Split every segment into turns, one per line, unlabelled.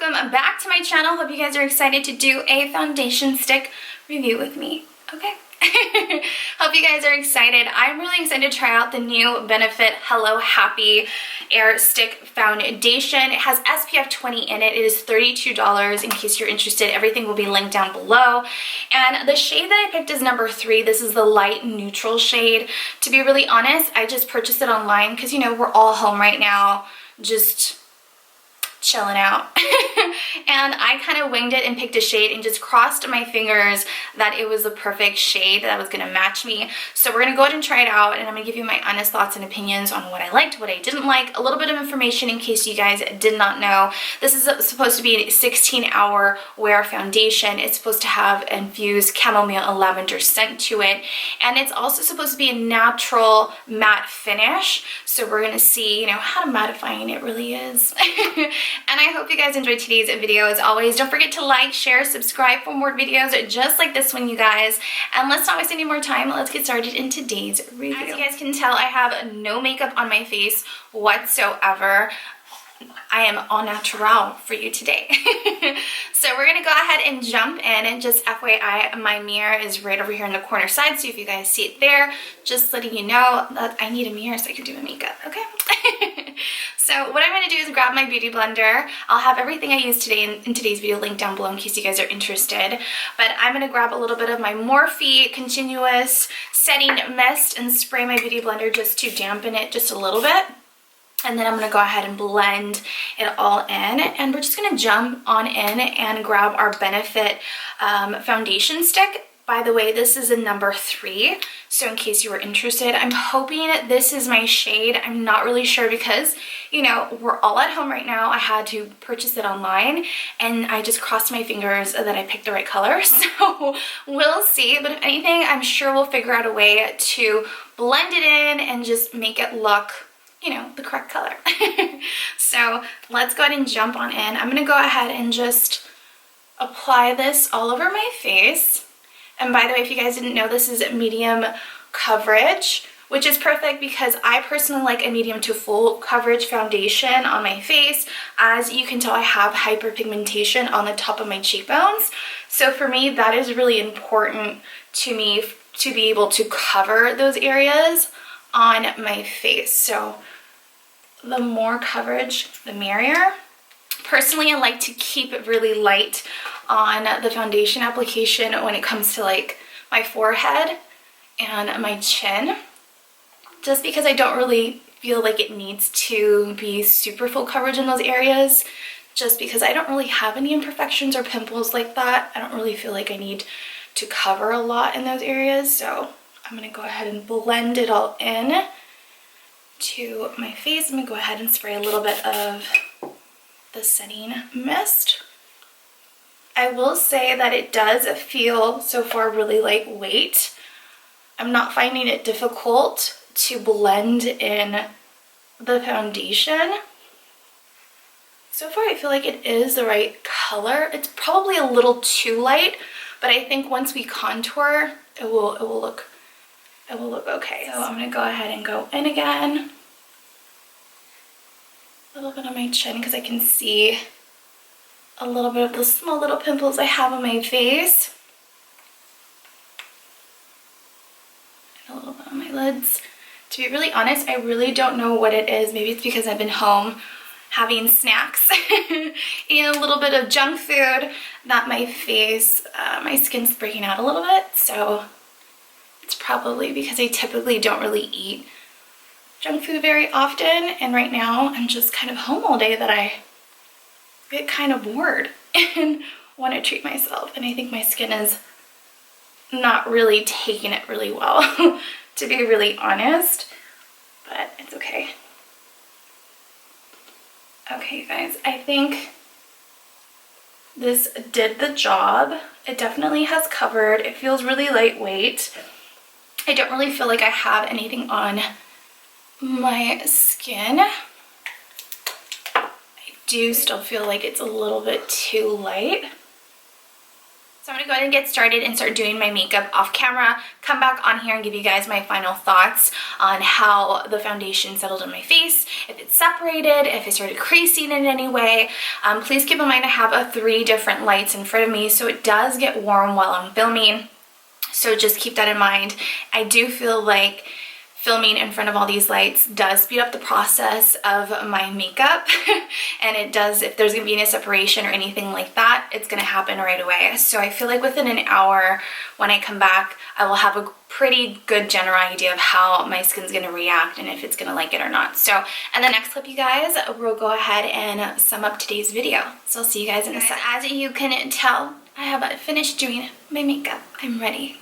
welcome back to my channel. Hope you guys are excited to do a foundation stick review with me. Okay. Hope you guys are excited. I'm really excited to try out the new Benefit Hello Happy Air Stick Foundation. It has SPF 20 in it. It is $32 in case you're interested. Everything will be linked down below. And the shade that I picked is number 3. This is the light neutral shade. To be really honest, I just purchased it online because, you know, we're all home right now, just chilling out. And I kind of winged it and picked a shade and just crossed my fingers that it was the perfect shade that was going to match me. So we're going to go ahead and try it out, and I'm going to give you my honest thoughts and opinions on what I liked, what I didn't like, a little bit of information in case you guys did not know. This is supposed to be a 16-hour wear foundation. It's supposed to have infused chamomile and lavender scent to it, and it's also supposed to be a natural matte finish. So we're going to see, you know, how mattifying it really is. And I hope you guys enjoyed today's video. As always, don't forget to like, share, subscribe for more videos just like this one, you guys. And let's not waste any more time. Let's get started in today's review. As you guys can tell, I have no makeup on my face whatsoever. I am au naturel for you today. So we're gonna go ahead and jump in, and just FYI, my mirror is right over here in the corner side, so if you guys see it there, just letting you know that I need a mirror so I can do my makeup, okay? So what I'm gonna do is grab my beauty blender. I'll have everything I use today in today's video linked down below in case you guys are interested, but I'm gonna grab a little bit of my Morphe Continuous Setting Mist and spray my beauty blender just to dampen it just a little bit. And then I'm going to go ahead and blend it all in, and we're just going to jump on in and grab our Benefit foundation stick. By the way, this is a number 3, so in case you were interested, I'm hoping this is my shade. I'm not really sure because, you know, we're all at home right now. I had to purchase it online, and I just crossed my fingers that I picked the right color, so we'll see. But if anything, I'm sure we'll figure out a way to blend it in and just make it look, you know, the correct color. So let's go ahead and jump on in. I'm gonna go ahead and just apply this all over my face. And by the way, if you guys didn't know, this is medium coverage, which is perfect because I personally like a medium to full coverage foundation on my face. As you can tell, I have hyperpigmentation on the top of my cheekbones. So for me, that is really important to me to be able to cover those areas on my face. So the more coverage, the merrier. Personally, I like to keep it really light on the foundation application when it comes to like my forehead and my chin, just because I don't really feel like it needs to be super full coverage in those areas, just because I don't really have any imperfections or pimples like that. I don't really feel like I need to cover a lot in those areas. So I'm going to go ahead and blend it all in to my face. I'm going to go ahead and spray a little bit of the setting mist. I will say that it does feel so far really lightweight. I'm not finding it difficult to blend in the foundation. So far I feel like it is the right color. It's probably a little too light, but I think once we contour, it will look okay. So I'm gonna go ahead and go in again. A little bit on my chin because I can see a little bit of the small little pimples I have on my face. And a little bit on my lids. To be really honest, I really don't know what it is. Maybe it's because I've been home having snacks, eating a little bit of junk food, that my face, my skin's breaking out a little bit. So it's probably because I typically don't really eat junk food very often, and right now I'm just kind of home all day that I get kind of bored and want to treat myself, and I think my skin is not really taking it really well, to be really honest, but it's okay. Okay, you guys, I think this did the job. It definitely has covered. It feels really lightweight. I don't really feel like I have anything on my skin. I do still feel like it's a little bit too light. So I'm gonna go ahead and get started and start doing my makeup off camera, come back on here and give you guys my final thoughts on how the foundation settled on my face, if it's separated, if it started creasing in any way. Please keep in mind I have 3 different lights in front of me, so it does get warm while I'm filming. So just keep that in mind. I do feel like filming in front of all these lights does speed up the process of my makeup and it does, if there's gonna be any separation or anything like that, it's gonna happen right away. So I feel like within an hour when I come back, I will have a pretty good general idea of how my skin's gonna react and if it's gonna like it or not. So in the next clip, you guys, we'll go ahead and sum up today's video. So I'll see you guys in a sec. As you can tell, I have finished doing my makeup. I'm ready.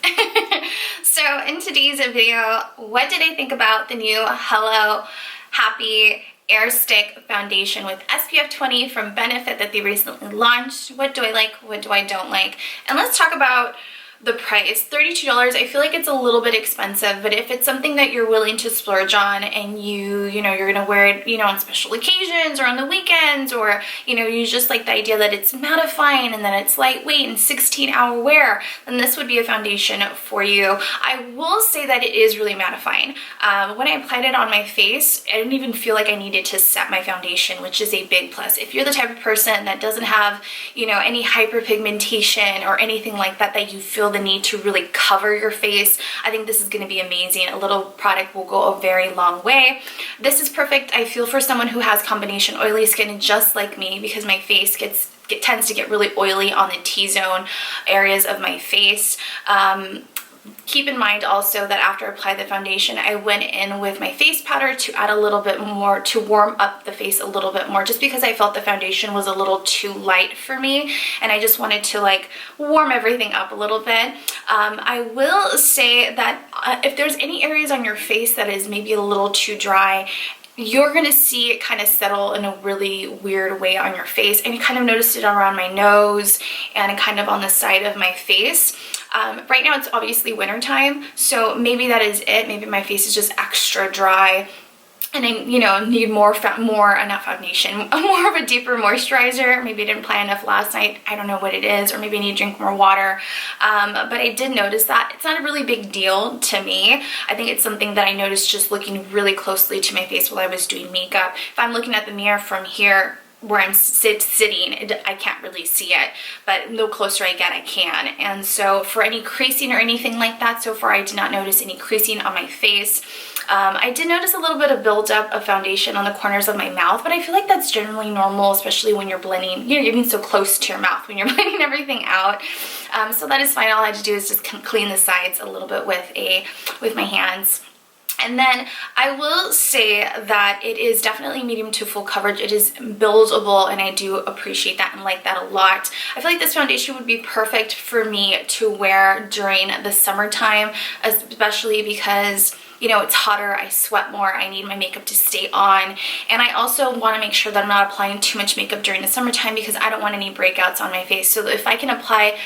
So in today's video, what did I think about the new Hello Happy Air Stick Foundation with SPF 20 from Benefit that they recently launched? What do I like? What do I don't like? And let's talk about the price. $32. I feel like it's a little bit expensive, but if it's something that you're willing to splurge on and you're gonna wear it, on special occasions or on the weekends, or you just like the idea that it's mattifying and that it's lightweight and 16-hour wear, then this would be a foundation for you. I will say that it is really mattifying. When I applied it on my face, I didn't even feel like I needed to set my foundation, which is a big plus. If you're the type of person that doesn't have, any hyperpigmentation or anything like that, that you feel the need to really cover your face, I think this is going to be amazing. A little product will go a very long way. This is perfect, I feel, for someone who has combination oily skin just like me, because my face tends to get really oily on the T-zone areas of my face. Keep in mind also that after I applied the foundation, I went in with my face powder to add a little bit more, to warm up the face a little bit more, just because I felt the foundation was a little too light for me and I just wanted to like warm everything up a little bit. I will say that if there's any areas on your face that is maybe a little too dry, you're gonna see it kind of settle in a really weird way on your face. And you kind of noticed it around my nose and kind of on the side of my face. Right now it's obviously winter time, so maybe that is it. Maybe my face is just extra dry and I, need more not foundation, more of a deeper moisturizer. Maybe I didn't apply enough last night. I don't know what it is, or maybe I need to drink more water. But I did notice that. It's not a really big deal to me. I think it's something that I noticed just looking really closely to my face while I was doing makeup. If I'm looking at the mirror from here, where I'm sitting, I can't really see it, but the closer I get, I can. And so for any creasing or anything like that, so far I did not notice any creasing on my face. I did notice a little bit of buildup of foundation on the corners of my mouth, but I feel like that's generally normal, especially when you're blending, you're getting so close to your mouth when you're blending everything out. So that is fine. All I had to do is just clean the sides a little bit with my hands. And then I will say that it is definitely medium to full coverage. It is buildable, and I do appreciate that and like that a lot. I feel like this foundation would be perfect for me to wear during the summertime, especially because it's hotter, I sweat more, I need my makeup to stay on. And I also want to make sure that I'm not applying too much makeup during the summertime because I don't want any breakouts on my face. So if I can apply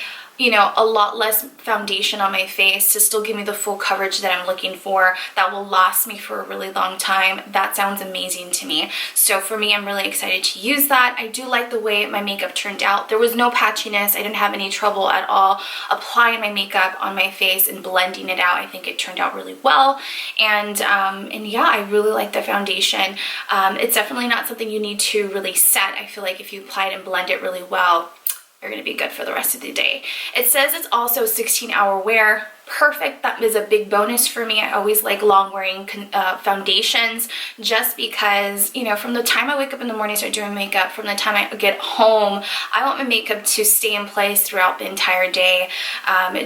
a lot less foundation on my face to still give me the full coverage that I'm looking for, that will last me for a really long time, that sounds amazing to me. So for me, I'm really excited to use that. I do like the way my makeup turned out. There was no patchiness. I didn't have any trouble at all applying my makeup on my face and blending it out. I think it turned out really well. And yeah, I really like the foundation. It's definitely not something you need to really set. I feel like if you apply it and blend it really well, you're gonna be good for the rest of the day. It says it's also 16-hour wear. Perfect. That is a big bonus for me. I always like long wearing foundations, just because from the time I wake up in the morning, start doing makeup, from the time I get home, I want my makeup to stay in place throughout the entire day.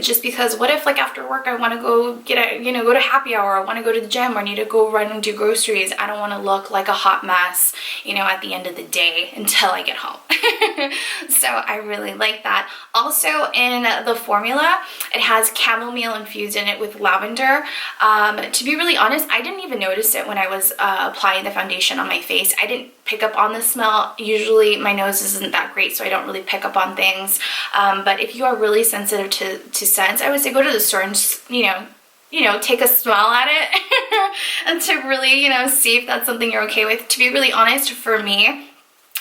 Just because what if like after work I want to go go to happy hour, I want to go to the gym, or need to go run and do groceries. I don't want to look like a hot mess at the end of the day until I get home. So I really like that. Also in the formula, it has chamomile infused in it with lavender. To be really honest, I didn't even notice it when I was applying the foundation on my face. I didn't pick up on the smell. Usually my nose isn't that great, so I don't really pick up on things. But if you are really sensitive to scents, I would say go to the store and just, take a smell at it and to really, see if that's something you're okay with. To be really honest, for me,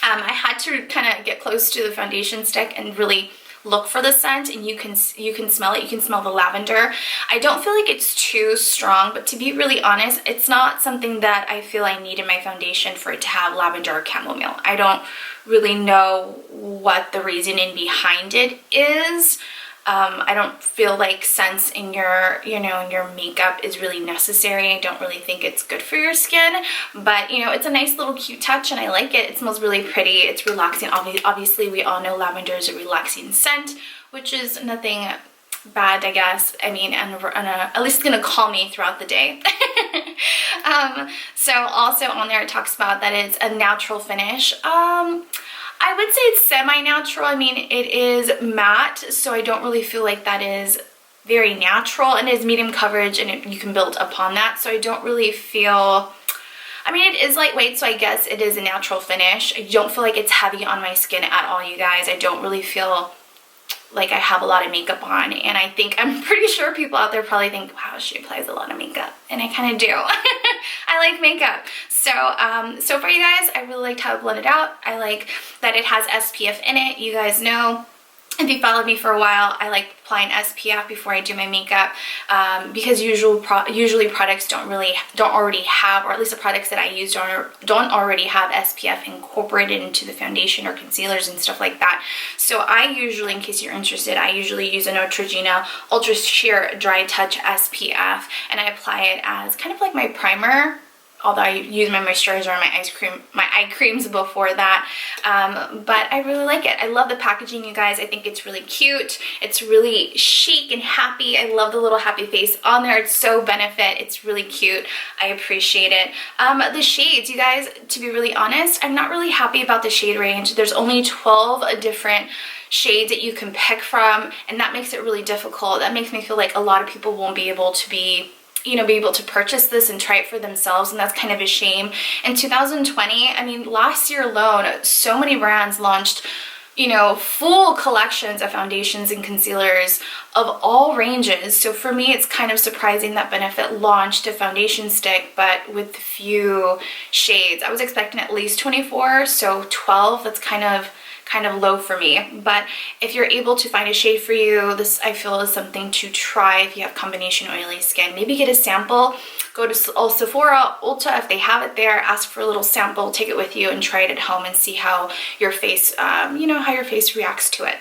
I had to kind of get close to the foundation stick and really look for the scent and you can smell it. You can smell the lavender. I don't feel like it's too strong, but to be really honest, it's not something that I feel I need in my foundation for it to have lavender or chamomile. I don't really know what the reasoning behind it is. I don't feel like scents in your, in your makeup is really necessary. I don't really think it's good for your skin, but it's a nice little cute touch and I like it. It smells really pretty. It's relaxing. Obviously, we all know lavender is a relaxing scent, which is nothing bad, I guess. I mean, and at least it's gonna calm me throughout the day. So also on there it talks about that it's a natural finish. I would say it's semi-natural. I mean, it is matte, so I don't really feel like that is very natural, and it is medium coverage and you can build upon that, so I don't really feel, I mean, it is lightweight, so I guess it is a natural finish. I don't feel like it's heavy on my skin at all, you guys. I don't really feel like I have a lot of makeup on, and I'm pretty sure people out there probably think, wow, she applies a lot of makeup, and I kind of do. I like makeup. So so far, you guys, I really liked how it blended out. I like that it has SPF in it. You guys know, if you followed me for a while, I like applying SPF before I do my makeup, because usually products don't already have, or at least the products that I use don't already have SPF incorporated into the foundation or concealers and stuff like that. So I usually, in case you're interested, I usually use a Neutrogena Ultra Sheer Dry Touch SPF, and I apply it as kind of like my primer, although I use my moisturizer and my eye creams before that. But I really like it. I love the packaging, you guys. I think it's really cute. It's really chic and happy. I love the little happy face on there. It's so Benefit. It's really cute. I appreciate it. The shades, you guys, to be really honest, I'm not really happy about the shade range. There's only 12 different shades that you can pick from, and that makes it really difficult. That makes me feel like a lot of people won't be able to be able to purchase this and try it for themselves, and that's kind of a shame. In 2020, I mean, last year alone, so many brands launched, full collections of foundations and concealers of all ranges. So for me, it's kind of surprising that Benefit launched a foundation stick, but with few shades. I was expecting at least 24, so 12, that's kind of low for me. But if you're able to find a shade for you, this I feel is something to try if you have combination oily skin. Maybe get a sample, go to Sephora, Ulta if they have it there, ask for a little sample, take it with you and try it at home and see how your face, how your face reacts to it.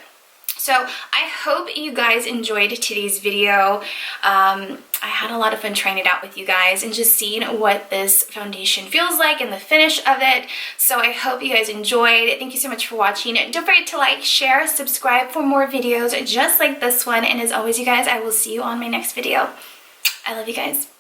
So I hope you guys enjoyed today's video. I had a lot of fun trying it out with you guys and just seeing what this foundation feels like and the finish of it. So I hope you guys enjoyed. Thank you so much for watching. Don't forget to like, share, subscribe for more videos just like this one. And as always, you guys, I will see you on my next video. I love you guys.